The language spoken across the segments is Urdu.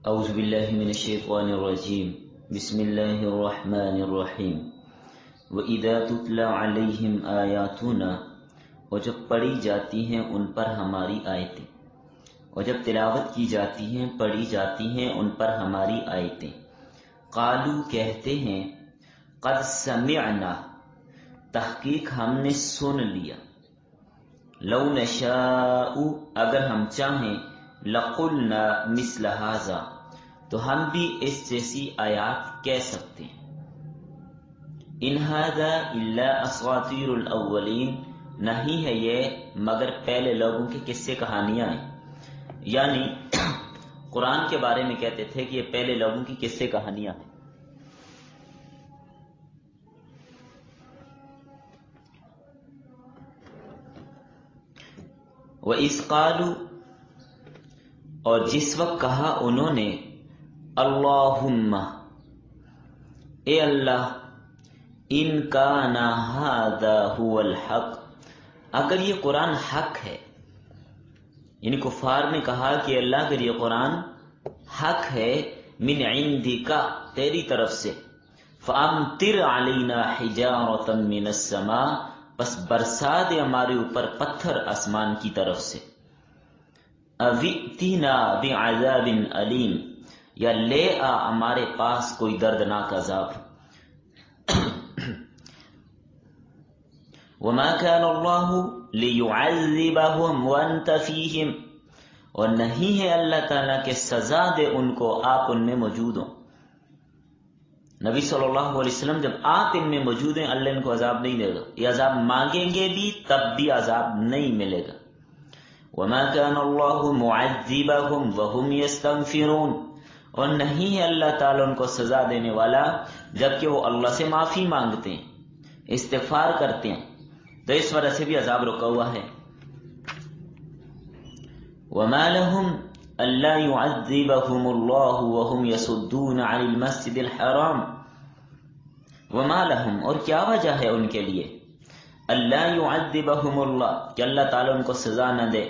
اعوذ باللہ من الشیطان الرجیم بسم اللہ الرحمن الرحیم وَإِذَا تُتْلَى عَلَيْهِمْ آیاتنا، اور جب پڑھی جاتی ہیں ان پر ہماری آیتیں، اور جب تلاوت کی جاتی ہیں پڑھی جاتی ہیں ان پر ہماری آیتیں، قالو کہتے ہیں قد سمعنا، تحقیق ہم نے سن لیا، لو نشاء اگر ہم چاہیں، لقلنا مثل ھذا تو ہم بھی اس جیسی آیات کہہ سکتے ہیں، ان ھذا الا اساطیر الاولین، نہیں ہے یہ مگر پہلے لوگوں کے قصے کہانیاں ہیں، یعنی قرآن کے بارے میں کہتے تھے کہ یہ پہلے لوگوں کی قصے کہانیاں ہیں۔ وَإِذْ قَالُوا، اور جس وقت کہا انہوں نے، اللہم، اے اللہ، ان کان ھذا ھو الحق، اگر یہ قرآن حق ہے، یعنی کفار نے کہا کہ اللہ اگر یہ قرآن حق ہے، من عندک، تیری طرف سے، فامطر علینا حجارۃ من السماء، بس برسا دے ہمارے اوپر پتھر آسمان کی طرف سے، اوِئتنا بعذاب علیم، یا لے آ ہمارے پاس کوئی دردناک عذاب۔ وما كان الله ليعذبهم وانت فيهم، اور نہیں ہے اللہ تعالیٰ کہ سزا دے ان کو آپ ان میں موجود ہوں۔ نبی صلی اللہ علیہ وسلم جب آپ ان میں موجود ہیں اللہ ان کو عذاب نہیں دے گا، یہ عذاب مانگیں گے بھی تب بھی عذاب نہیں ملے گا۔ وما كان الله معذبهم وهم يستغفرون، اور نہیں ہے اللہ تعالیٰ ان کو سزا دینے والا جبکہ وہ اللہ سے معافی مانگتے ہیں، استغفار کرتے ہیں، تو اس وجہ سے بھی عذاب رکا ہوا ہے۔ وما لهم الا يعذبهم الله وهم يصدون عن المسجد الحرام، وما لهم، اور کیا وجہ ہے ان کے لیے، الا يعذبهم اللہ، کہ اللہ تعالیٰ ان کو سزا نہ دے،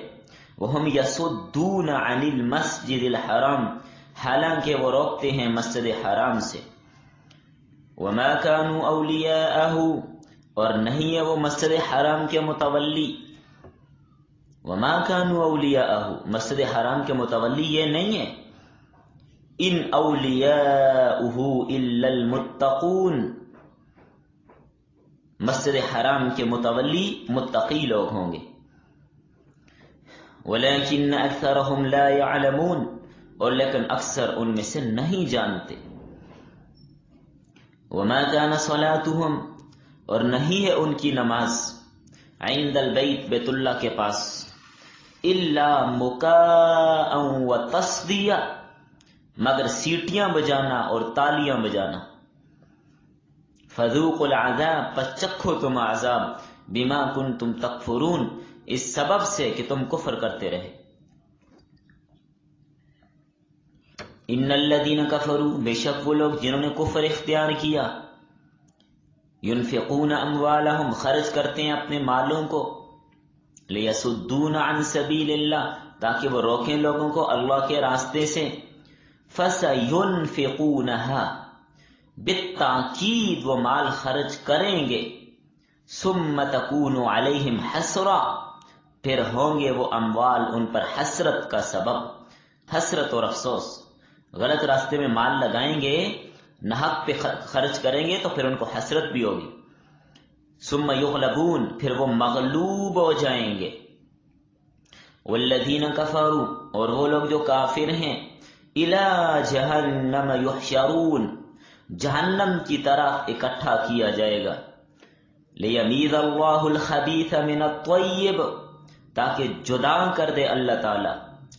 وهم يصدون عن المسجد الحرام، حالانکہ وہ روکتے ہیں مسجد حرام سے، وما كانوا اولیاءه، اور نہیں ہے وہ مسجد حرام کے متولی، وما كانوا اولیاءه، مسجد حرام کے متولی یہ نہیں ہے، ان اولیاؤه الا المتقون، مسجد حرام کے متولی متقی لوگ ہوں گے، ولكن اکثرهم لا يعلمون، اور لیکن اکثر ان میں سے نہیں جانتے، وما كان صلاتهم، اور نہیں ہے ان کی نماز، عند البیت، بیت اللہ کے پاس، الا مکاء وتصدیہ، مگر سیٹیاں بجانا اور تالیاں بجانا، فذوقوا العذاب، پس چکھو تم عذاب، بما کنتم تکفرون، اس سبب سے کہ تم کفر کرتے رہے۔ ان الذین کفروا، بے شک وہ لوگ جنہوں نے کفر اختیار کیا، ينفقون اموالهم، خرچ کرتے ہیں اپنے مالوں کو، لیصدون عن سبیل اللہ، تاکہ وہ روکیں لوگوں کو اللہ کے راستے سے، فسينفقونها، بالتاکید وہ مال خرچ کریں گے، ثم تكون عليهم حسرا، پھر ہوں گے وہ اموال ان پر حسرت کا سبب، حسرت اور افسوس، غلط راستے میں مال لگائیں گے، نحق پہ خرچ کریں گے تو پھر ان کو حسرت بھی ہوگی، ثم یغلبون، پھر وہ مغلوب ہو جائیں گے، والذین کفروا، اور وہ لوگ جو کافر ہیں، الی جہنم یحشرون، جہنم کی طرف اکٹھا کیا جائے گا، لیمیز اللہ الخبیث من الطیب، تاکہ جدا کر دے اللہ تعالی،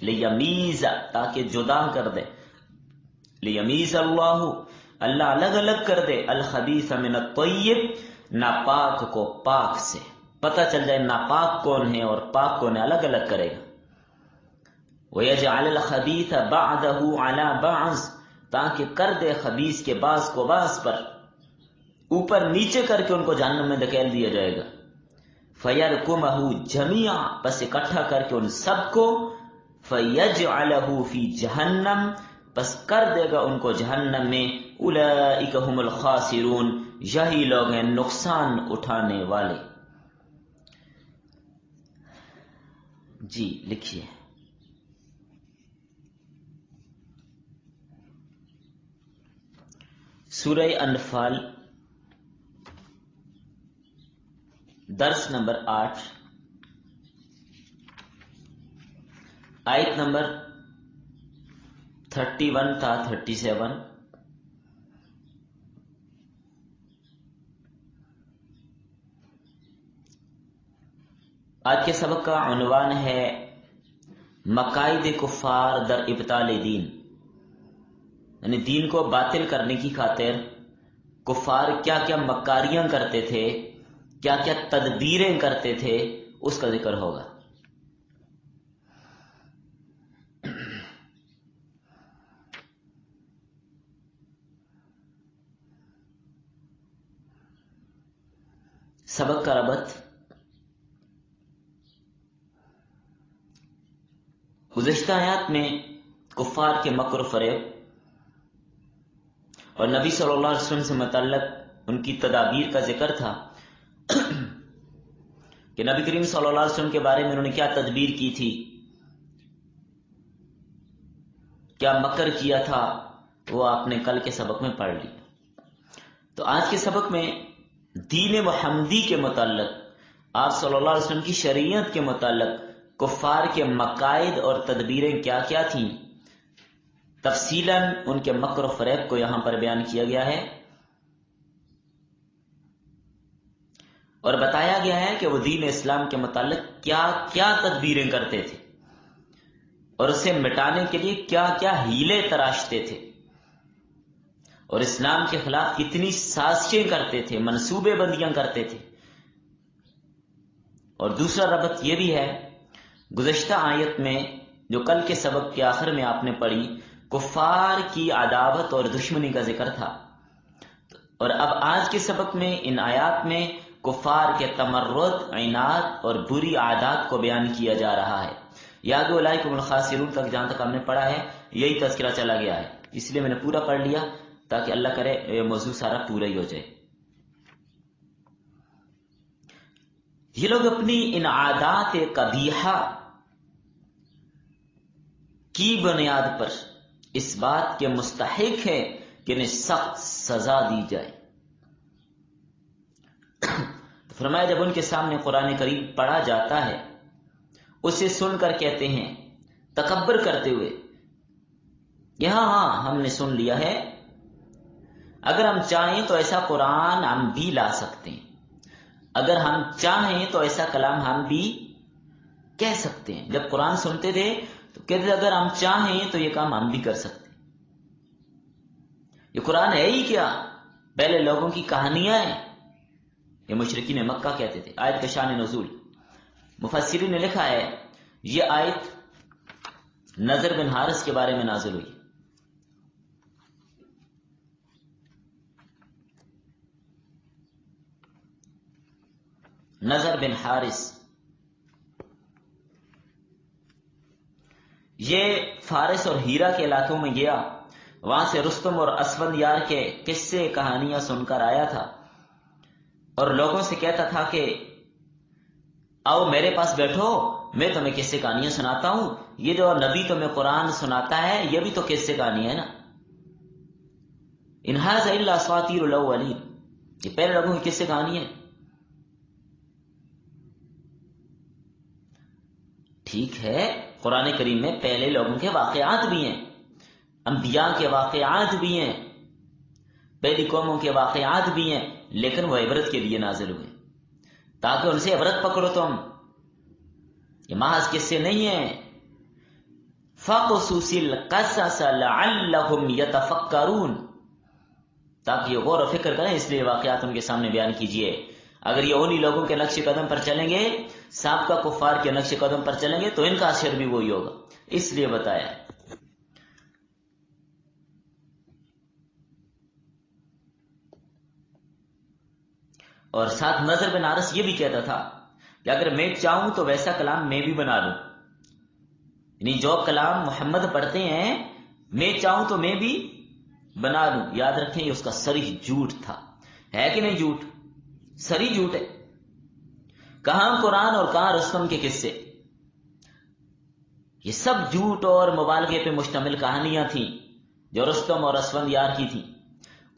لیمیز، تاکہ جدا کر دے، لیمیز اللہ، اللہ الگ الگ کر دے، الخبیث من الطیب، ناپاک کو پاک سے، پتہ چل جائے ناپاک کون ہے اور پاک کون ہے، الگ الگ کرے گا، وَيَجْعَلَ الْخَبِيثَ بَعْدَهُ عَلَى بَعْضٍ، تاکہ کر دے خبیث کے بعض کو بعض پر، اوپر نیچے کر کے ان کو جہنم میں دھکیل دیا جائے گا، فَيَرْكُمَهُ جَمِيعًا، بس اکٹھا کر کے ان سب کو، فَيَجْعَلَهُ فِي جَهَنَّمَ، بس کر دے گا ان کو جہنم میں، اولئک هم الخاسرون، یہی لوگ ہیں نقصان اٹھانے والے۔ جی لکھیے۔ سورہ انفال درس نمبر 8 آیت نمبر 31 تا 37۔ آج کے سبق کا عنوان ہے مقاصد کفار در ابطال دین، یعنی دین کو باطل کرنے کی خاطر کفار کیا کیا مکاریاں کرتے تھے، کیا کیا تدبیریں کرتے تھے، اس کا ذکر ہوگا۔ سبق کا ربط گزشتہ آیات میں کفار کے مکر و فریب اور نبی صلی اللہ علیہ وسلم سے متعلق ان کی تدابیر کا ذکر تھا کہ نبی کریم صلی اللہ علیہ وسلم کے بارے میں انہوں نے کیا تدبیر کی تھی، کیا مکر کیا تھا، وہ آپ نے کل کے سبق میں پڑھ لی۔ تو آج کے سبق میں دین محمدی کے متعلق، آپ صلی اللہ علیہ وسلم کی شریعت کے متعلق کفار کے مقاصد اور تدبیریں کیا کیا تھیں، تفصیلاً ان کے مکر و فریب کو یہاں پر بیان کیا گیا ہے، اور بتایا گیا ہے کہ وہ دین اسلام کے متعلق کیا کیا تدبیریں کرتے تھے اور اسے مٹانے کے لیے کیا کیا ہیلے تراشتے تھے، اور اسلام کے خلاف کتنی سازشیں کرتے تھے، منصوبے بندیاں کرتے تھے۔ اور دوسرا ربط یہ بھی ہے، گزشتہ آیت میں جو کل کے سبق کے آخر میں آپ نے پڑھی، کفار کی عداوت اور دشمنی کا ذکر تھا، اور اب آج کے سبق میں ان آیات میں کفار کے تمرد، عناد اور بری عادات کو بیان کیا جا رہا ہے۔ یاد اولئک هم الخاسرون تک جہاں تک ہم نے پڑھا ہے یہی تذکرہ چلا گیا ہے، اس لیے میں نے پورا پڑھ لیا تاکہ اللہ کرے یہ موضوع سارا پورا ہی ہو جائے۔ یہ لوگ اپنی ان عادات قبیحہ کی بنیاد پر اس بات کے مستحق ہے کہ انہیں سخت سزا دی جائے۔ تو فرمایا جب ان کے سامنے قرآن کریم پڑھا جاتا ہے، اسے سن کر کہتے ہیں تکبر کرتے ہوئے کہ ہاں ہم نے سن لیا ہے، اگر ہم چاہیں تو ایسا قرآن ہم بھی لا سکتے ہیں، اگر ہم چاہیں تو ایسا کلام ہم بھی کہہ سکتے ہیں۔ جب قرآن سنتے تھے تو کہتے تھے اگر ہم چاہیں تو یہ کام ہم بھی کر سکتے ہیں۔ یہ قرآن ہے ہی کیا، پہلے لوگوں کی کہانیاں ہیں، یہ مشرکین مکہ کہتے تھے۔ آیت کا شان نزول مفسرین نے لکھا ہے یہ آیت نضر بن حارث کے بارے میں نازل ہوئی۔ نضر بن حارث یہ فارس اور ہیرا کے علاقوں میں گیا، وہاں سے رستم اور اسفند یار کے قصے کہانیاں سن کر آیا تھا، اور لوگوں سے کہتا تھا کہ آؤ میرے پاس بیٹھو، میں تمہیں قصے کہانیاں سناتا ہوں، یہ جو نبی تمہیں قرآن سناتا ہے یہ بھی تو قصے کہانی ہے نا۔ ان ھذا الا اساطیر الاولین، یہ پہلے لوگوں کی قصے کہانی ہے۔ ٹھیک ہے، قرآن کریم میں پہلے لوگوں کے واقعات بھی ہیں، انبیاء کے واقعات بھی ہیں، پہلی قوموں کے واقعات بھی ہیں، لیکن وہ عبرت کے لیے نازل ہوئے تاکہ ان سے عبرت پکڑو تم، یہ محض قصے نہیں ہیں۔ فَقْصُصِ الْقَصَصَ لَعَلَّهُمْ يَتَفَكَّرُونَ، تاکہ یہ غور و فکر کریں، اس لیے واقعات ان کے سامنے بیان کیجئے۔ اگر یہ انہی لوگوں کے نقش قدم پر چلیں گے، سابقہ کفار کے نقش قدم پر چلیں گے تو ان کا اثر بھی وہی ہوگا، اس لیے بتایا۔ اور ساتھ نضر بن حارث یہ بھی کہتا تھا کہ اگر میں چاہوں تو ویسا کلام میں بھی بنا لوں، یعنی جو کلام محمد پڑھتے ہیں میں چاہوں تو میں بھی بنا لوں. یاد رکھیں یہ اس کا صریح جھوٹ تھا. ہے کہ نہیں جھوٹ؟ صریح جھوٹ ہے. کہاں قرآن اور کہاں رستم کے قصے. یہ سب جھوٹ اور مبالغے پہ مشتمل کہانیاں تھیں جو رستم اور اسفندیار کی تھیں.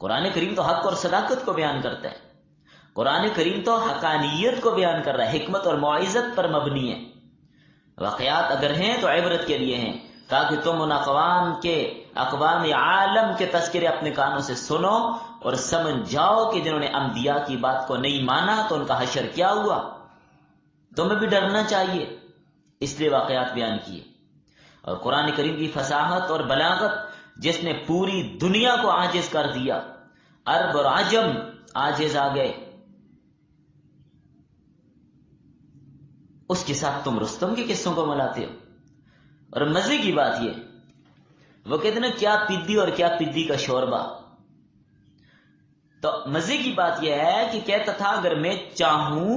قرآن کریم تو حق اور صداقت کو بیان کرتا ہے. قرآن کریم تو حقانیت کو بیان کر رہا ہے، حکمت اور موعظت پر مبنی ہے. واقعات اگر ہیں تو عبرت کے لیے ہیں، تاکہ تم ان اقوام عالم کے تذکرے اپنے کانوں سے سنو اور سمجھ جاؤ کہ جنہوں نے انبیاء کی بات کو نہیں مانا تو ان کا حشر کیا ہوا. تمہیں بھی ڈرنا چاہیے، اس لیے واقعات بیان کیے. اور قرآن کریم کی فصاحت اور بلاغت جس نے پوری دنیا کو عاجز کر دیا، عرب اور عجم عاجز آ گئے، اس کے ساتھ تم رستم کے قصوں کو ملاتے ہو. اور مزے کی بات یہ، وہ کہتے ہیں کیا پدی اور کیا پدی کا شوربہ. تو مزے کی بات یہ ہے کہ کہتا تھا اگر میں چاہوں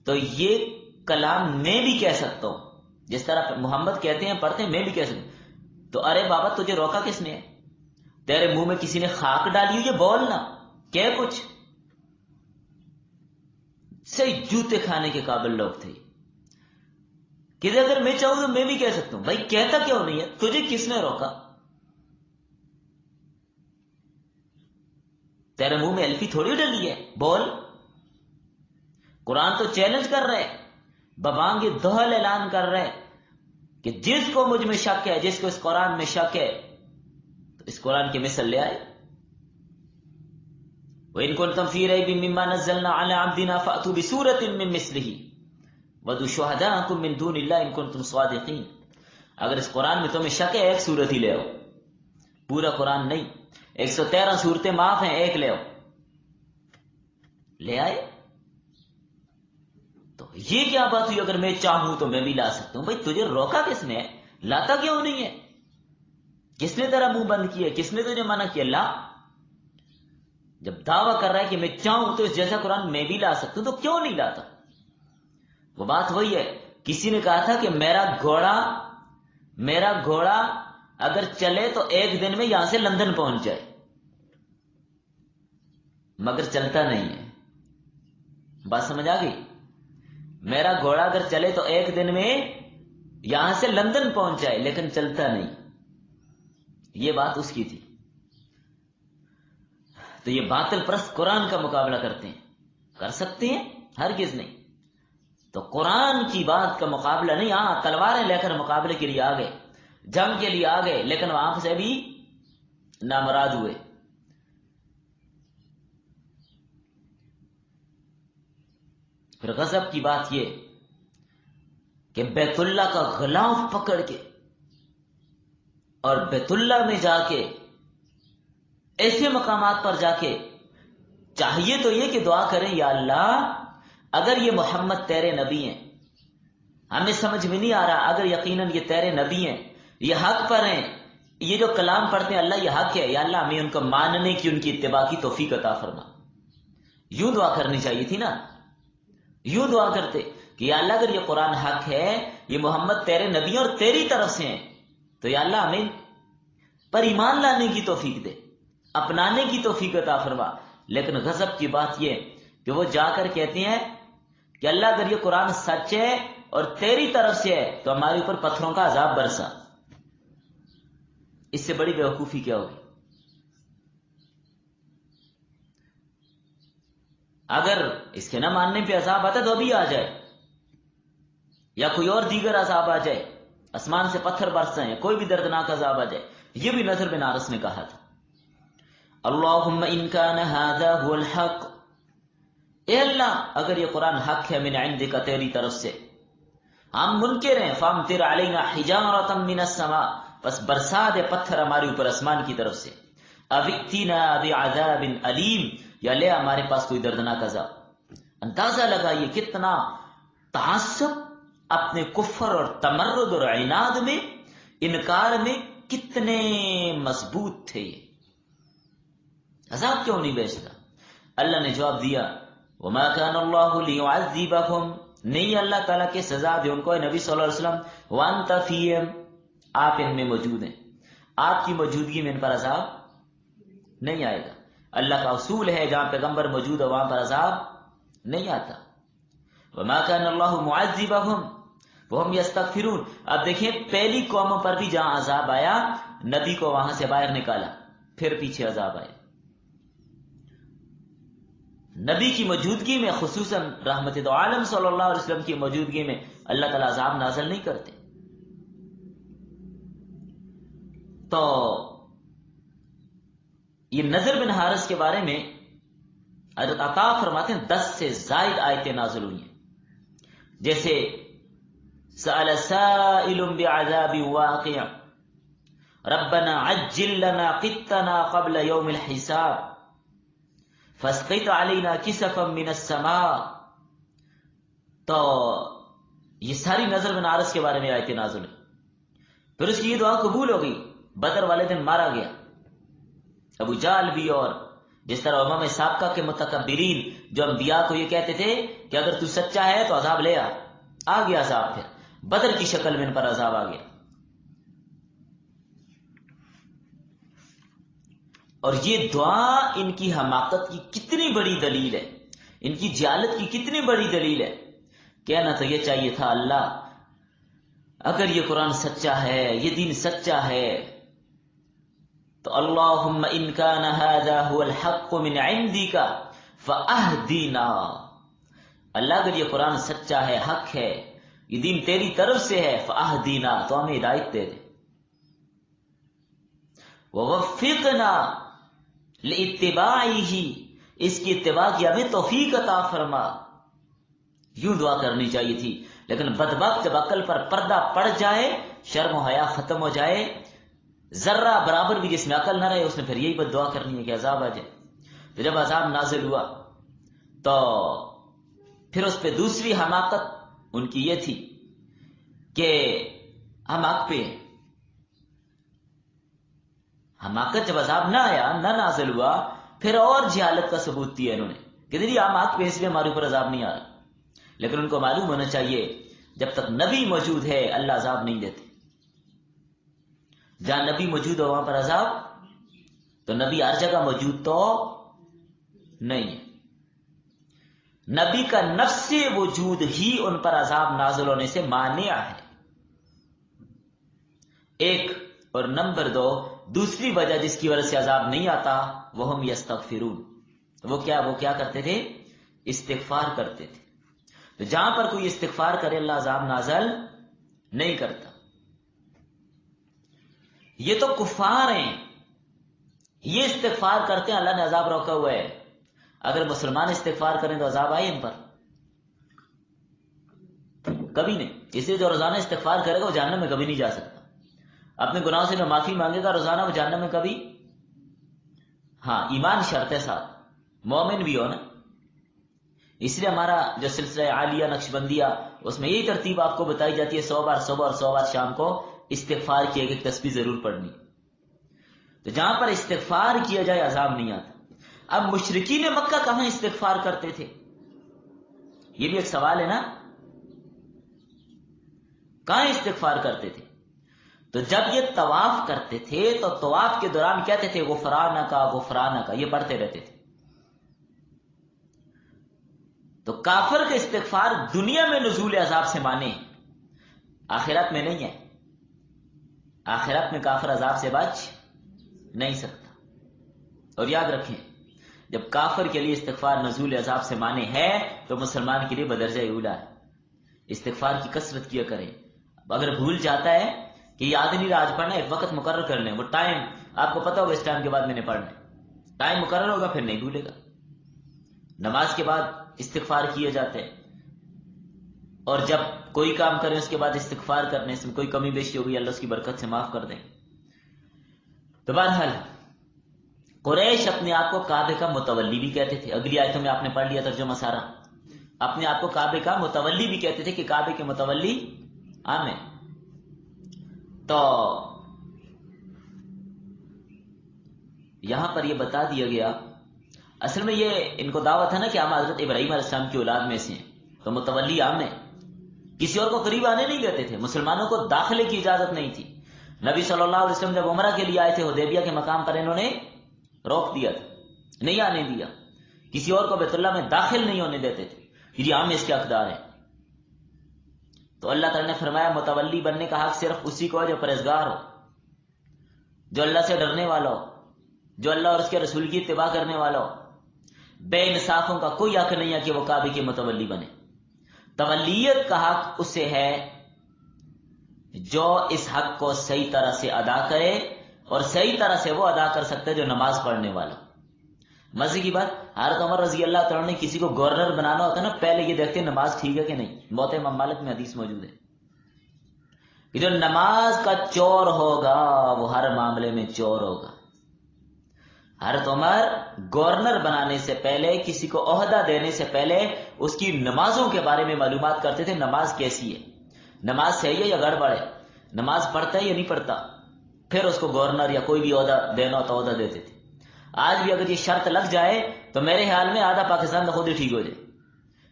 تو یہ کلام میں بھی کہہ سکتا ہوں، جس طرح محمد کہتے ہیں پڑھتے ہیں، میں بھی کہہ سکتا ہوں. تو ارے بابا تجھے روکا کس نے؟ تیرے منہ میں کسی نے خاک ڈالی ہوئی ہے؟ بولنا، کہہ کچھ. صحیح جوتے کھانے کے قابل لوگ تھے کہ اگر میں چاہوں تو میں بھی کہہ سکتا ہوں. بھائی کہتا کیوں نہیں ہے؟ تجھے کس نے روکا؟ تیرے منہ میں الفی تھوڑی ڈلی ہے، بول. قرآن تو چیلنج کر رہے، ببانگ دہل اعلان کر رہے کہ جس کو مجھ میں شک ہے، جس کو اس قرآن میں شک ہے، تو اس قرآن کی مثل لے آئے. وَإِن كُنتُمْ فِي رَيْبٍ مِّمَّا نَزَّلْنَا عَلَىٰ عَبْدِنَا فَأْتُوا بِسُورَةٍ مِّن مِّثْلِهِ وَادْعُوا شُهَدَاءَكُم مِّن دُونِ اللَّهِ إِن كُنتُمْ صَادِقِينَ. اگر اس قرآن میں تمہیں شک ہے، ایک سورت ہی لے آؤ. پورا قرآن نہیں، 113 سورتیں معاف ہیں، ایک لے آؤ. لے آئے. تو یہ کیا بات ہوئی اگر میں چاہوں تو میں بھی لا سکتا ہوں؟ بھائی تجھے روکا کس نے؟ لاتا کیوں نہیں ہے؟ کس نے تیرا منہ بند کیا؟ کس نے تجھے منع کیا؟ لا. جب دعویٰ کر رہا ہے کہ میں چاہوں تو اس جیسا قرآن میں بھی لا سکتا ہوں، تو کیوں نہیں لاتا؟ وہ بات وہی ہے، کسی نے کہا تھا کہ میرا گھوڑا اگر چلے تو ایک دن میں یہاں سے لندن پہنچ جائے، مگر چلتا نہیں ہے. بات سمجھ آ گئی؟ میرا گھوڑا اگر چلے تو ایک دن میں یہاں سے لندن پہنچ جائے، لیکن چلتا نہیں. یہ بات اس کی تھی. تو یہ باطل پرست قرآن کا مقابلہ کرتے ہیں. کر سکتے ہیں؟ ہرگز نہیں. تو قرآن کی بات کا مقابلہ نہیں. ہاں تلواریں لے کر مقابلے کے لیے آ گئے، جنگ کے لیے آ گئے، لیکن وہاں سے بھی نامراد ہوئے. پھر غضب کی بات یہ کہ بیت اللہ کا غلاف پکڑ کے اور بیت اللہ میں جا کے ایسے مقامات پر جا کے چاہیے تو یہ کہ دعا کریں یا اللہ اگر یہ محمد تیرے نبی ہیں، ہمیں سمجھ میں نہیں آ رہا، اگر یقیناً یہ تیرے نبی ہیں، یہ حق پر ہیں، یہ جو کلام پڑھتے ہیں اللہ یہ حق ہے، یا اللہ ہمیں ان کو ماننے کی، ان کی اتباع کی توفیق عطا فرما. یوں دعا کرنی چاہیے تھی نا. یوں دعا کرتے کہ یا اللہ اگر یہ قرآن حق ہے، یہ محمد تیرے نبی اور تیری طرف سے ہیں، تو یا اللہ ہمیں پر ایمان لانے کی توفیق دے، اپنانے کی توفیق عطا فرما. لیکن غضب کی بات یہ کہ وہ جا کر کہتے ہیں کہ اللہ اگر یہ قرآن سچ ہے اور تیری طرف سے ہے تو ہمارے اوپر پتھروں کا عذاب برسا. اس سے بڑی بیوقوفی کیا ہوگی؟ اگر اس کے نہ ماننے پہ عذاب آتا تو ابھی آ جائے، یا کوئی اور دیگر عذاب آ جائے، آسمان سے پتھر برس جائیں، کوئی بھی دردناک عذاب آ جائے. یہ بھی نذر بن حارث نے کہا تھا اللہم ان کان ھذا ھو الحق، اے اللہ اگر یہ قرآن حق ہے من عندک تیری طرف سے، ہم منکر ہیں، فامطر علینا حجارۃ من السماء، بس برسا دے پتھر ہمارے اوپر آسمان کی طرف سے، او ائتنا بعذاب علیم، یا لے ہمارے پاس کوئی دردناک عذاب. اندازہ لگائیے کتنا تعصب اپنے کفر اور تمرد اور عناد میں، انکار میں کتنے مضبوط تھے. یہ عذاب کیوں نہیں بیچتا؟ اللہ نے جواب دیا وما كان اللہ لیعذبہم، نہیں اللہ تعالیٰ کے سزا دے ان کو، اے نبی صلی اللہ علیہ وسلم، وانت فیہم، آپ ان میں موجود ہیں. آپ کی موجودگی میں ان پر عذاب نہیں آئے گا۔ اللہ کا اصول ہے جہاں پیغمبر موجود ہو وہاں پر عذاب نہیں آتا۔ وما كان اللہ معذبهم وهم يستغفرون۔ اب دیکھیں پہلی قوموں پر بھی جہاں عذاب آیا نبی کو وہاں سے باہر نکالا، پھر پیچھے عذاب آئے۔ نبی کی موجودگی میں خصوصاً رحمت دو عالم صلی اللہ علیہ وسلم کی موجودگی میں اللہ تعالیٰ عذاب نازل نہیں کرتے۔ تو یہ نضر بن حارث کے بارے میں حضرت عطا فرماتے ہیں 10 سے زائد آیتیں نازل ہوئی ہیں، جیسے سأل سائل بعذاب واقع ربنا عجل لنا قطنا قبل يوم الحساب فاسقط علينا كسفا من السماء۔ تو یہ ساری نضر بن حارث کے بارے میں آیتیں نازل ہوئی۔ پھر اس کی یہ دعا قبول ہو گئی، بدر والے دن مارا گیا ابو جہل بھی، اور جس طرح امم سابقہ کے متکبرین جو انبیاء کو یہ کہتے تھے کہ اگر تو سچا ہے تو عذاب لے آ گیا عذاب، پھر بدر کی شکل میں ان پر عذاب آ گیا۔ اور یہ دعا ان کی حماقت کی کتنی بڑی دلیل ہے، ان کی جہالت کی کتنی بڑی دلیل ہے۔ کہنا تو یہ چاہیے تھا اللہ اگر یہ قرآن سچا ہے، یہ دین سچا ہے تو اللہم ان کان ھذا ھو الحق من عندک فاہدنا، اللہ اگر یہ قرآن سچا ہے، حق ہے، یہ دین تیری طرف سے ہے، فاہدنا تو ہمیں ہدایت دے دے، ووفقنا لاتباعہ اس کی اتباع کی ہمیں توفیق عطا فرما۔ یوں دعا کرنی چاہیے تھی، لیکن بدبخت جب عقل پر پردہ پڑ جائے، شرم و حیا ختم ہو جائے، ذرہ برابر بھی جس میں عقل نہ رہے اس نے پھر یہی بد دعا کرنی ہے کہ عذاب آ جائے۔ تو جب عذاب نازل ہوا تو پھر اس پہ دوسری حماقت ان کی یہ تھی کہ ہم حق پہ ہیں۔ حماقت جب عذاب نہ آیا، نہ نازل ہوا، پھر اور جہالت کا ثبوت دیا انہوں نے کہ دیکھیے ہم حق پہ اس لیے ہمارے اوپر عذاب نہیں آ رہا۔ لیکن ان کو معلوم ہونا چاہیے جب تک نبی موجود ہے اللہ عذاب نہیں دیتے، جہاں نبی موجود ہو وہاں پر عذاب، تو نبی ہر جگہ موجود تو نہیں ہے۔ نبی کا نفس وجود ہی ان پر عذاب نازل ہونے سے مانع ہے، ایک۔ اور نمبر 2 دوسری وجہ جس کی وجہ سے عذاب نہیں آتا وہم یستغفرون، وہ کیا کرتے تھے؟ استغفار کرتے تھے۔ تو جہاں پر کوئی استغفار کرے اللہ عذاب نازل نہیں کرتا۔ یہ تو کفار ہیں، یہ استغفار کرتے ہیں، اللہ نے عذاب روکا ہوا ہے۔ اگر مسلمان استغفار کریں تو عذاب آئے ان پر؟ کبھی نہیں۔ اس لیے جو روزانہ استغفار کرے گا وہ جہنم میں کبھی نہیں جا سکتا۔ اپنے گناہوں سے جو معافی مانگے گا روزانہ وہ جہنم میں کبھی، ہاں ایمان شرط ہے، ساتھ مومن بھی ہو نا۔ اس لیے ہمارا جو سلسلہ عالیہ نقشبندیہ اس میں یہی ترتیب آپ کو بتائی جاتی ہے، 100 بار صبح اور 100 بار شام کو استغفار کی ایک تسبیح ضرور پڑھنی۔ تو جہاں پر استغفار کیا جائے عذاب نہیں آتا۔ اب مشرکین مکہ کہاں استغفار کرتے تھے؟ یہ بھی ایک سوال ہے نا، کہاں استغفار کرتے تھے؟ تو جب یہ طواف کرتے تھے تو طواف کے دوران کہتے تھے غفرانک غفرانک، یہ پڑھتے رہتے تھے۔ تو کافر کا استغفار دنیا میں نزول عذاب سے مانے، آخرت میں نہیں ہے۔ آخرت میں کافر عذاب سے بچ نہیں سکتا۔ اور یاد رکھیں جب کافر کے لیے استغفار نزول عذاب سے مانے ہے تو مسلمان کے لیے بدرجہ اولا ہے۔ استغفار کی کثرت کیا کریں۔ اگر بھول جاتا ہے کہ یاد نہیں رہا آج پڑھنا، ایک وقت مقرر کر لیں، وہ ٹائم آپ کو پتا ہوگا اس ٹائم کے بعد میں نے پڑھنا ہے، ٹائم مقرر ہوگا پھر نہیں بھولے گا۔ نماز کے بعد استغفار کیے جاتے ہیں، اور جب کوئی کام کریں اس کے بعد استغفار کرنے سے کوئی کمی بیشی ہوگی اللہ اس کی برکت سے معاف کر دیں۔ تو بہرحال قریش اپنے آپ کو کعبے کا متولی بھی کہتے تھے، اگلی آیتوں میں آپ نے پڑھ لیا ترجمہ سارا، اپنے آپ کو کعبے کا متولی بھی کہتے تھے کہ کعبے کے متولی ہم ہیں۔ تو یہاں پر یہ بتا دیا گیا، اصل میں یہ ان کو دعوت ہے نا کہ ہم حضرت ابراہیم علیہ السلام کی اولاد میں سے ہیں، تو متولی ہم ہیں، کسی اور کو قریب آنے نہیں دیتے تھے، مسلمانوں کو داخلے کی اجازت نہیں تھی۔ نبی صلی اللہ علیہ وسلم جب عمرہ کے لیے آئے تھے حدیبیہ کے مقام پر انہوں نے روک دیا تھا، نہیں آنے دیا، کسی اور کو بیت اللہ میں داخل نہیں ہونے دیتے تھے، یہ عام اس کے حقدار ہیں۔ تو اللہ تعالیٰ نے فرمایا متولی بننے کا حق صرف اسی کو ہے جو پرہیزگار ہو، جو اللہ سے ڈرنے والا ہو، جو اللہ اور اس کے رسول کی اتباع کرنے والا ہو۔ بے انصافوں کا کوئی حق نہیں ہے کہ وہ کعبے کے متولی بنے۔ تولیت کا حق اسے ہے جو اس حق کو صحیح طرح سے ادا کرے، اور صحیح طرح سے وہ ادا کر سکتا ہے جو نماز پڑھنے والا۔ مزے کی بات، حضرت عمر رضی اللہ تعالیٰ نے کسی کو گورنر بنانا ہوتا ہے نا، پہلے یہ دیکھتے ہیں نماز ٹھیک ہے کہ نہیں۔ موطئ امام مالک میں حدیث موجود ہے کہ جو نماز کا چور ہوگا وہ ہر معاملے میں چور ہوگا۔ حضرت عمر گورنر بنانے سے پہلے، کسی کو عہدہ دینے سے پہلے اس کی نمازوں کے بارے میں معلومات کرتے تھے، نماز کیسی ہے، نماز صحیح ہے یا گڑبڑ ہے، نماز پڑھتا ہے یا نہیں پڑھتا، پھر اس کو گورنر یا کوئی بھی عہدہ دینا ہوتا عہدہ دیتے تھے۔ آج بھی اگر یہ شرط لگ جائے تو میرے خیال میں آدھا پاکستان خود ہی ٹھیک ہو جائے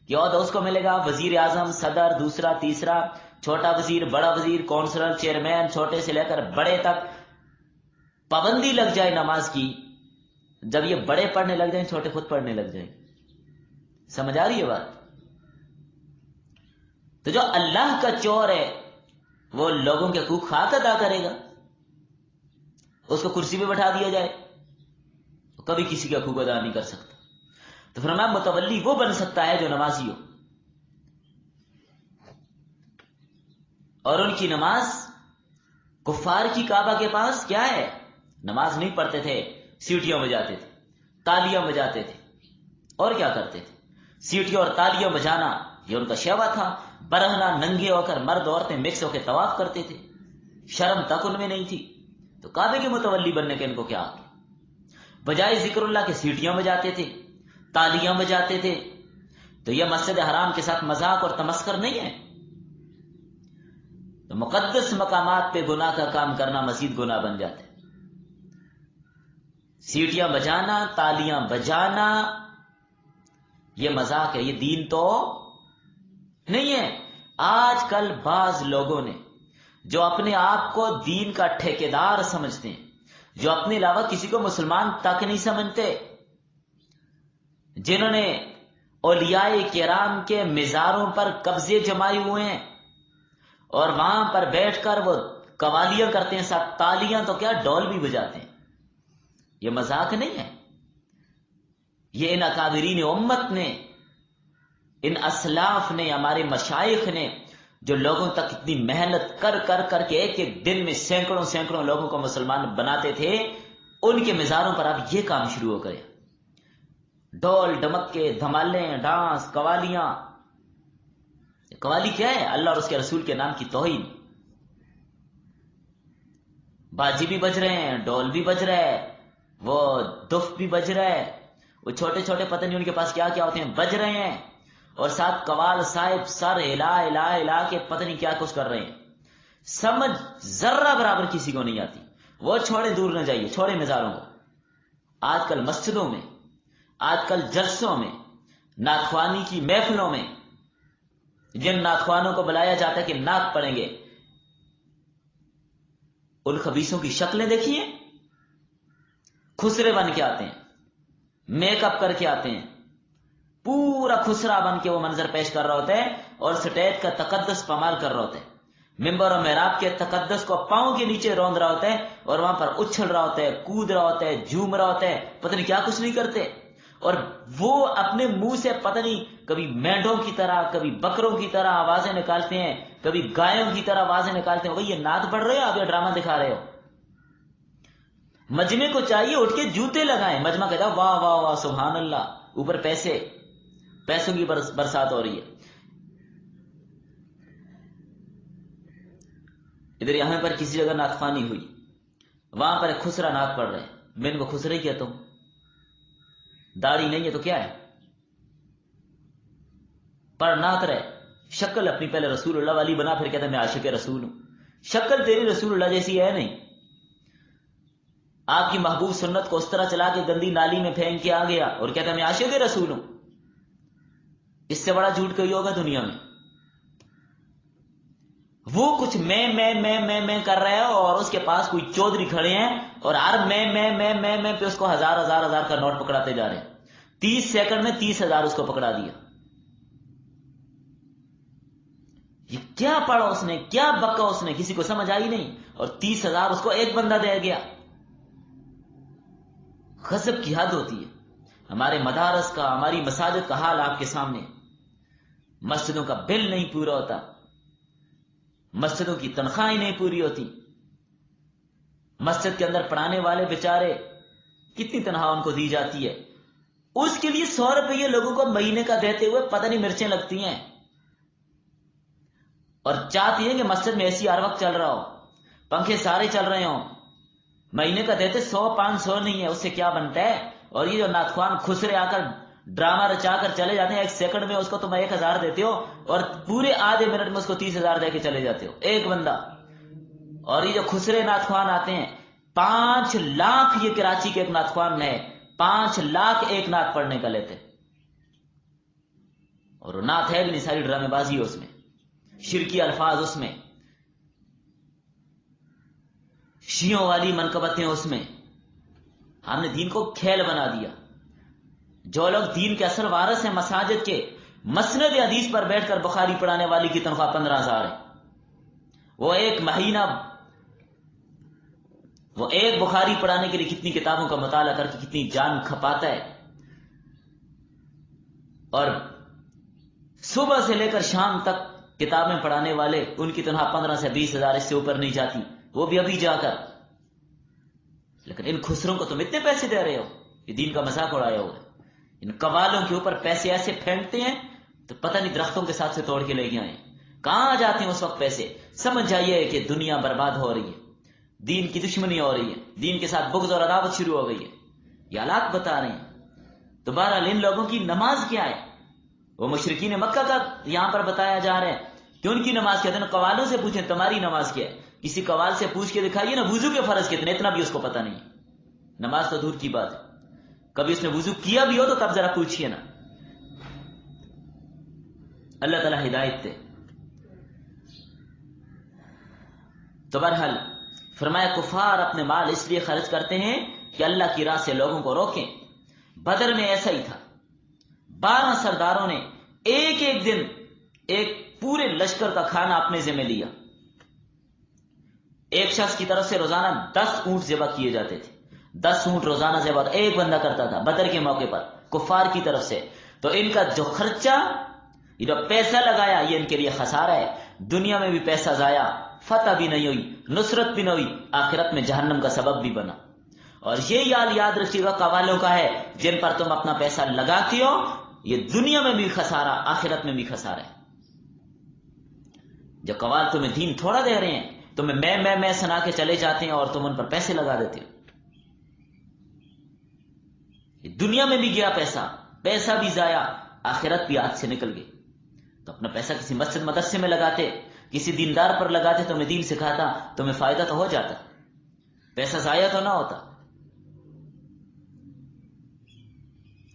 کہ عہدہ اس کو ملے گا، وزیر اعظم، صدر، دوسرا، تیسرا، چھوٹا وزیر، بڑا وزیر، کونسلر، چیئرمین، چھوٹے سے لے کر بڑے تک۔ پابندی لگ جائے نماز کی، جب یہ بڑے پڑھنے لگ جائیں چھوٹے خود پڑھنے لگ جائیں۔ سمجھ آ رہی ہے بات؟ تو جو اللہ کا چور ہے وہ لوگوں کے حقوق خاک ادا کرے گا، اس کو کرسی پہ بٹھا دیا جائے تو کبھی کسی کا حقوق ادا نہیں کر سکتا۔ تو فرمایا متولی وہ بن سکتا ہے جو نمازی ہو، اور ان کی نماز کفار کی کعبہ کے پاس کیا ہے، نماز نہیں پڑھتے تھے، سیٹیاں بجاتے تھے، تالیاں بجاتے تھے، اور کیا کرتے تھے؟ سیٹیاں اور تالیاں بجانا یہ ان کا شیوا تھا۔ برہنہ ننگے ہو کر مرد عورتیں مکس ہو کے طواف کرتے تھے، شرم تک ان میں نہیں تھی، تو کعبے کے متولی بننے کے ان کو کیا آگے؟ بجائے ذکر اللہ کے سیٹیاں بجاتے تھے، تالیاں بجاتے تھے۔ تو یہ مسجد حرام کے ساتھ مذاق اور تمسخر نہیں ہے؟ تو مقدس مقامات پہ گناہ کا کام کرنا مزید گناہ بن جاتا ہے۔ سیٹیاں بجانا، تالیاں بجانا یہ مذاق ہے، یہ دین تو نہیں ہے۔ آج کل بعض لوگوں نے جو اپنے آپ کو دین کا ٹھیکیدار سمجھتے ہیں، جو اپنے علاوہ کسی کو مسلمان تک نہیں سمجھتے، جنہوں نے اولیاء کرام کے مزاروں پر قبضے جمائے ہوئے ہیں اور وہاں پر بیٹھ کر وہ قوالیاں کرتے ہیں، ساتھ تالیاں تو کیا ڈول بھی بجاتے ہیں۔ یہ مذاق نہیں ہے، یہ ان اکابرین امت نے، ان اسلاف نے، ہمارے مشائخ نے جو لوگوں تک اتنی محنت کر کے ایک ایک دن میں سینکڑوں لوگوں کو مسلمان بناتے تھے، ان کے مزاروں پر اب یہ کام شروع ہو گئے، ڈول ڈمکے، دھمالے، ڈانس، قوالیاں۔ قوالی کیا ہے؟ اللہ اور اس کے رسول کے نام کی توہین۔ باجی بھی بج رہے ہیں، ڈول بھی بج رہا ہے، وہ دف بھی بج رہا ہے، وہ چھوٹے چھوٹے پتہ نہیں ان کے پاس کیا کیا ہوتے ہیں بج رہے ہیں، اور ساتھ قوال صاحب سر ہلا کے پتہ نہیں کیا کچھ کر رہے ہیں۔ سمجھ ذرہ برابر کسی کو نہیں آتی۔ وہ چھوڑے، دور نہ جائیے، چھوڑے مزاروں کو۔ آج کل مسجدوں میں، آج کل جلسوں میں، ناخوانی کی محفلوں میں جن ناخوانوں کو بلایا جاتا ہے کہ نعت پڑھیں گے، ان خبیثوں کی شکلیں دیکھیے، خسرے بن کے آتے ہیں، میک اپ کر کے آتے ہیں، پورا خسرا بن کے وہ منظر پیش کر رہا ہوتا ہے اور سٹیج کا تقدس پامال کر رہا ہوتا ہے، ممبر و محراب کے تقدس کو پاؤں کے نیچے روند رہا ہوتا ہے، اور وہاں پر اچھل رہا ہوتا ہے، کود رہا ہوتا ہے، جھوم رہا ہوتا ہے، پتہ نہیں کیا کچھ نہیں کرتے، اور وہ اپنے منہ سے پتہ نہیں کبھی مینڈوں کی طرح، کبھی بکروں کی طرح آوازیں نکالتے ہیں، کبھی گایوں کی طرح آوازیں نکالتے ہیں۔ یہ نعت پڑھ رہے ہو آپ، یہ ڈرامہ دکھا رہے ہو؟ مجمع کو چاہیے اٹھ کے جوتے لگائیں، مجمع کہتا ہے واہ واہ واہ سبحان اللہ، اوپر پیسوں کی برسات ہو رہی ہے۔ ادھر یہاں پر کسی جگہ نعت خوانی ہوئی، وہاں پر ایک خسرا نعت پڑھ رہے ہیں، میں ان کو خسرے کہتا ہوں۔ داڑھی نہیں ہے تو کیا ہے؟ پر نعت رہے، شکل اپنی پہلے رسول اللہ والی بنا، پھر کہتا ہے میں عاشق رسول ہوں۔ شکل تیری رسول اللہ جیسی ہے نہیں۔ آپ کی محبوب سنت کو اس طرح چلا کے گندی نالی میں پھینک کے آ گیا اور کہتا ہے میں عاشق رسول ہوں۔ اس سے بڑا جھوٹ کوئی ہوگا دنیا میں؟ وہ کچھ میں کر رہا ہے اور اس کے پاس کوئی چودھری کھڑے ہیں اور ہر میں پہ اس کو ہزار کا نوٹ پکڑاتے جا رہے ہیں. 30 سیکنڈ میں 30,000 اس کو پکڑا دیا. یہ کیا پڑھا اس نے, کیا بکا اس نے, کسی کو سمجھ آئی نہیں, اور 30,000 اس کو ایک بندہ دے گیا. غضب کی حد ہوتی ہے. ہمارے مدارس کا, ہماری مساجد کا حال آپ کے سامنے. مسجدوں کا بل نہیں پورا ہوتا, مسجدوں کی تنخواہیں نہیں پوری ہوتی, مسجد کے اندر پڑھانے والے بیچارے کتنی تنخواہ ان کو دی جاتی ہے, اس کے لیے 100 روپئے لوگوں کو مہینے کا دیتے ہوئے پتہ نہیں مرچیں لگتی ہیں, اور چاہتی ہیں کہ مسجد میں ایسی ہر وقت چل رہا ہو, پنکھے سارے چل رہے ہوں. مہینے کا دیتے 100-500 نہیں ہے, اس سے کیا بنتا ہے. اور یہ جو ناتخوان خسرے آ کر ڈرامہ رچا کر چلے جاتے ہیں, 1 سیکنڈ میں اس کو تم 1,000 دیتے ہو اور پورے آدھے منٹ میں اس کو 30,000 دے کے چلے جاتے ہو, ایک بندہ. اور یہ جو خسرے ناتخوان آتے ہیں, 5 لاکھ یہ کراچی کے ایک ناتخوان میں ہے, 5 لاکھ ایک نعت پڑھنے کا لیتے, اور وہ نعت ہے بھی نہیں, ساری ڈرامے بازی ہے اس میں, شرکی الفاظ اس میں, شیعوں والی منقبتیں اس میں. ہم نے دین کو کھیل بنا دیا. جو لوگ دین کے اصل وارث ہیں مساجد کے, مسند حدیث پر بیٹھ کر بخاری پڑھانے والی کی تنخواہ 15,000 ہے. وہ ایک مہینہ, وہ ایک بخاری پڑھانے کے لیے کتنی کتابوں کا مطالعہ کر کے کتنی جان کھپاتا ہے. اور صبح سے لے کر شام تک کتابیں پڑھانے والے, ان کی تنخواہ 15 سے 20,000 اس سے اوپر نہیں جاتی, وہ بھی ابھی جا کر. لیکن ان خسروں کو تم اتنے پیسے دے رہے ہو, یہ دین کا مذاق اڑایا ہوا ہے. ان قوالوں کے اوپر پیسے ایسے پھینکتے ہیں تو پتہ نہیں درختوں کے ساتھ سے توڑ کے لے گئے ہیں. کہاں جاتے ہیں اس وقت پیسے؟ سمجھ جائیے کہ دنیا برباد ہو رہی ہے, دین کی دشمنی ہو رہی ہے, دین کے ساتھ بغض اور عداوت شروع ہو گئی ہے. یہ حالات بتا رہے ہیں. تو بہرحال ان لوگوں کی نماز کیا ہے؟ وہ مشرکین مکہ کا یہاں پر بتایا جا رہا ہے کہ ان کی نماز کیا ہے. قوالوں سے پوچھیں تمہاری نماز کیا ہے, کسی قوال سے پوچھ کے دکھائیے نا وضو کے فرض کتنے, اتنا بھی اس کو پتہ نہیں. نماز تو دور کی بات ہے, کبھی اس نے وضو کیا بھی ہو تو تب ذرا پوچھئے نا. اللہ تعالی ہدایت دے. تو بہرحال فرمایا کفار اپنے مال اس لیے خرچ کرتے ہیں کہ اللہ کی راہ سے لوگوں کو روکیں. بدر میں ایسا ہی تھا, 12 سرداروں نے ایک دن ایک پورے لشکر کا کھانا اپنے ذمہ لیا. ایک شخص کی طرف سے روزانہ 10 اونٹ ذبح کیے جاتے تھے, 10 اونٹ روزانہ ذبح ایک بندہ کرتا تھا بدر کے موقع پر کفار کی طرف سے. تو ان کا جو خرچہ, یہ جو پیسہ لگایا, یہ ان کے لیے خسارہ ہے. دنیا میں بھی پیسہ ضائع, فتح بھی نہیں ہوئی, نصرت بھی نہیں ہوئی, آخرت میں جہنم کا سبب بھی بنا. اور یہ یاد رکھیے گا قوالوں کا ہے, جن پر تم اپنا پیسہ لگاتی ہو, یہ دنیا میں بھی خسارہ, آخرت میں بھی خسارہ ہے. جو قوال تمہیں دین تھوڑا دے رہے ہیں, تمہیں میں سنا کے چلے جاتے ہیں اور تم ان پر پیسے لگا دیتے ہو. دنیا میں بھی گیا پیسہ بھی ضائع, آخرت بھی ہاتھ سے نکل گئی. تو اپنا پیسہ کسی مسجد مدرسے میں لگاتے, کسی دیندار پر لگاتے, تمہیں دین سکھاتا, تمہیں فائدہ تو ہو جاتا, پیسہ ضائع تو نہ ہوتا.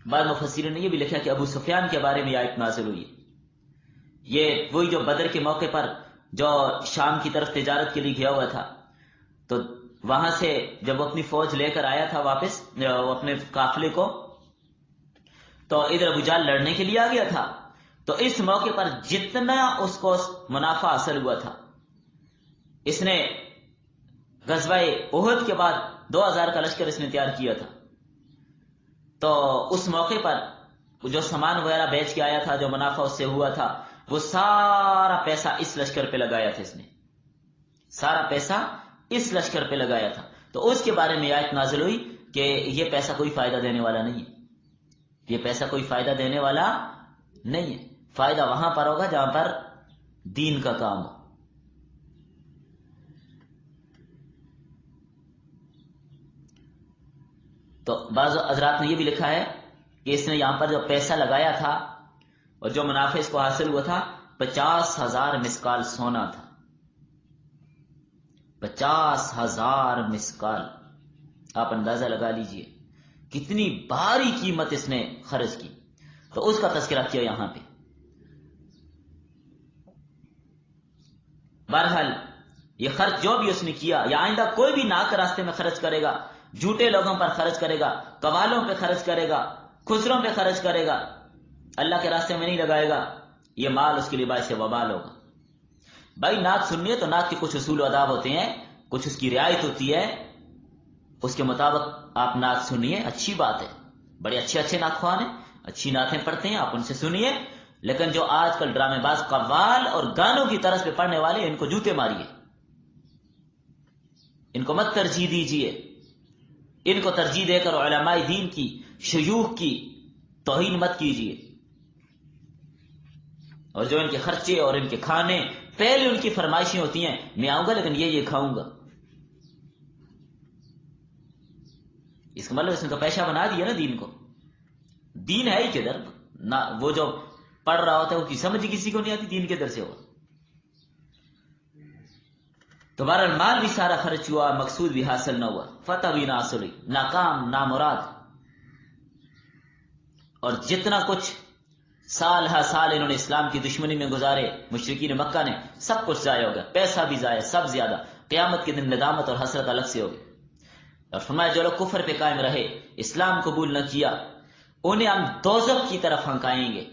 بعض مفسرین نے یہ بھی لکھا کہ ابو سفیان کے بارے میں آیت نازل ہوئی. یہ وہی جو بدر کے موقع پر جو شام کی طرف تجارت کے لیے گیا ہوا تھا, تو وہاں سے جب وہ اپنی فوج لے کر آیا تھا واپس اپنے قافلے کو, تو ادھر ابو جہل لڑنے کے لیے آ گیا تھا. تو اس موقع پر جتنا اس کو منافع حاصل ہوا تھا, اس نے غزوہ احد کے بعد 2000 کا لشکر اس نے تیار کیا تھا. تو اس موقع پر جو سامان وغیرہ بیچ کے آیا تھا, جو منافع اس سے ہوا تھا, وہ سارا پیسہ اس لشکر پہ لگایا تھا. اس نے سارا پیسہ اس لشکر پہ لگایا تھا. تو اس کے بارے میں آیت نازل ہوئی کہ یہ پیسہ کوئی فائدہ دینے والا نہیں ہے, یہ پیسہ کوئی فائدہ دینے والا نہیں ہے. فائدہ وہاں پر ہوگا جہاں پر دین کا کام ہو. تو بعض حضرات نے یہ بھی لکھا ہے کہ اس نے یہاں پر جو پیسہ لگایا تھا اور جو منافع اس کو حاصل ہوا تھا, 50,000 مسکال سونا تھا. 50,000 مسکال, آپ اندازہ لگا لیجئے کتنی بھاری قیمت اس نے خرچ کی. تو اس کا تذکرہ کیا یہاں پہ. بہرحال یہ خرچ جو بھی اس نے کیا یا آئندہ کوئی بھی ناک راستے میں خرچ کرے گا، جھوٹے لوگوں پر خرچ کرے گا، قوالوں پہ خرچ کرے گا، خسروں پہ خرچ کرے گا، اللہ کے راستے میں نہیں لگائے گا، یہ مال اس کے لیے باعث وبال ہوگا۔ بھائی نعت سننی ہے تو نعت کے کچھ اصول و آداب ہوتے ہیں، کچھ اس کی رعایت ہوتی ہے، اس کے مطابق آپ نعت سنیے، اچھی بات ہے، بڑے اچھے اچھے نعت خوان ہیں، اچھی نعتیں پڑھتے ہیں، آپ ان سے سنیے، لیکن جو آج کل ڈرامے باز قوال اور گانوں کی طرز پہ پڑھنے والے ان کو جوتے ماریے، ان کو مت ترجیح دیجیے، ان کو ترجیح دے کر علماء دین کی، شیوخ کی توہین مت کیجیے، اور جو ان کے خرچے اور ان کے کھانے پہلے ان کی فرمائشیں ہوتی ہیں، میں آؤں گا لیکن یہ کھاؤں گا، اس کا مطلب اس نے تو پیشہ بنا دیا نا دین کو، دین ہے ہی کدھر نہ، وہ جو پڑھ رہا ہوتا ہے وہ کی سمجھ کسی کو نہیں آتی دین کدھر سے ہوگا۔ تو بہرحال مال بھی سارا خرچ ہوا، مقصود بھی حاصل نہ ہوا، فتح بھی نہ حاصل ہوئی، ناکام نامراد، اور جتنا کچھ سال ہا سال انہوں نے اسلام کی دشمنی میں گزارے مشرکین مکہ نے، سب کچھ ضائع ہو گیا، پیسہ بھی ضائع، سب زیادہ، قیامت کے دن ندامت اور حسرت الگ سے ہوگی۔ اور فرمایا جو لوگ کفر پہ قائم رہے، اسلام قبول نہ کیا، انہیں ہم دوزخ کی طرف ہنکائیں گے،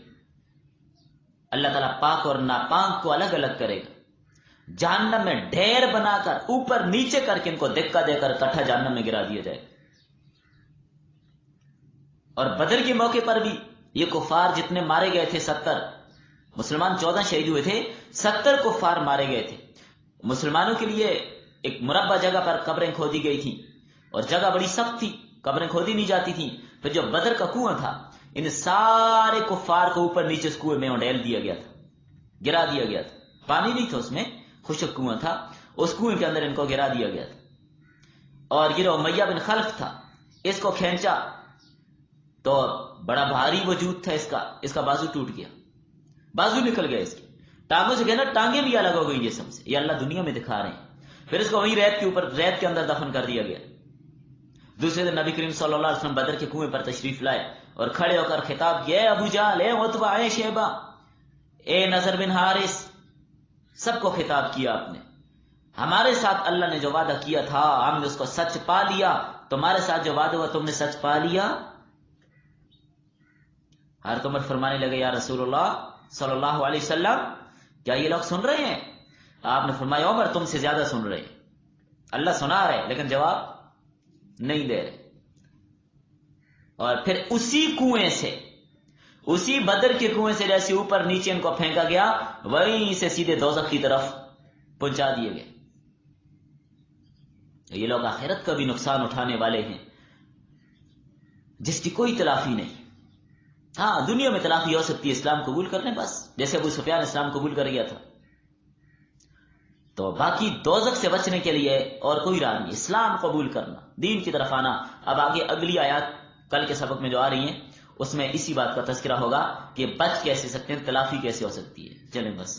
اللہ تعالیٰ پاک اور ناپاک کو الگ الگ کرے گا، جہنم میں ڈھیر بنا کر اوپر نیچے کر کے ان کو دھکا دے کر اکٹھا جہنم میں گرا دیا جائے۔ اور بدر کے موقع پر بھی یہ کفار جتنے مارے گئے تھے، 70 مسلمان 14 شہید ہوئے تھے، 70 کفار مارے گئے تھے۔ مسلمانوں کے لیے ایک مربع جگہ پر قبریں کھودی گئی تھیں، اور جگہ بڑی سخت تھی، قبریں کھودی نہیں جاتی تھیں۔ پھر جو بدر کا کنواں تھا، ان سارے کفار کو اوپر نیچے اس کنویں میں ڈھیل دیا گیا تھا، گرا دیا گیا تھا، پانی نہیں تھا اس میں، خشک کنواں تھا، اس کنویں کے اندر ان کو گرا دیا گیا تھا۔ اور یہ امیہ بن خلف تھا، اس کو کھینچا تو بڑا بھاری وجود تھا اس کا بازو ٹوٹ گیا، بازو نکل گیا، اس کی ٹانگوں سے کہنا ٹانگیں بھی الگ ہو گئی جسم سے، یہ اللہ دنیا میں دکھا رہے ہیں۔ پھر اس کو وہیں ریت کے اندر دفن کر دیا گیا۔ دوسرے دن نبی کریم صلی اللہ علیہ وسلم بدر کے کنویں پر تشریف لائے اور کھڑے ہو کر خطاب کیا، اے ابو جہل، اے عتبہ، اے شیبہ، اے نضر بن حارث، سب کو خطاب کیا آپ نے، ہمارے ساتھ اللہ نے جو وعدہ کیا تھا ہم نے اس کو سچ پا لیا، تمہارے ساتھ جو وعدہ ہوا تم نے سچ پا لیا؟ حضرت عمر فرمانے لگے، یا رسول اللہ صلی اللہ علیہ وسلم، کیا یہ لوگ سن رہے ہیں؟ آپ نے فرمایا، عمر تم سے زیادہ سن رہے ہیں، اللہ سنا رہے لیکن جواب نہیں دے رہے۔ اور پھر اسی کنویں سے، اسی بدر کے کنویں سے جیسے اوپر نیچے ان کو پھینکا گیا، وہیں سے سیدھے دوزخ کی طرف پہنچا دیے گئے۔ یہ لوگ آخرت کا بھی نقصان اٹھانے والے ہیں، جس کی کوئی تلافی نہیں۔ ہاں دنیا میں تلافی ہو سکتی ہے، اسلام قبول کرنے بس، جیسے ابو سفیان اسلام قبول کر گیا تھا، تو باقی دوزخ سے بچنے کے لیے اور کوئی راہ نہیں، اسلام قبول کرنا، دین کی طرف آنا۔ اب آگے اگلی آیات کل کے سبق میں جو آ رہی ہیں اس میں اسی بات کا تذکرہ ہوگا کہ بچ کیسے سکتے ہیں، تلافی کیسے ہو سکتی ہے۔ چلیں بس۔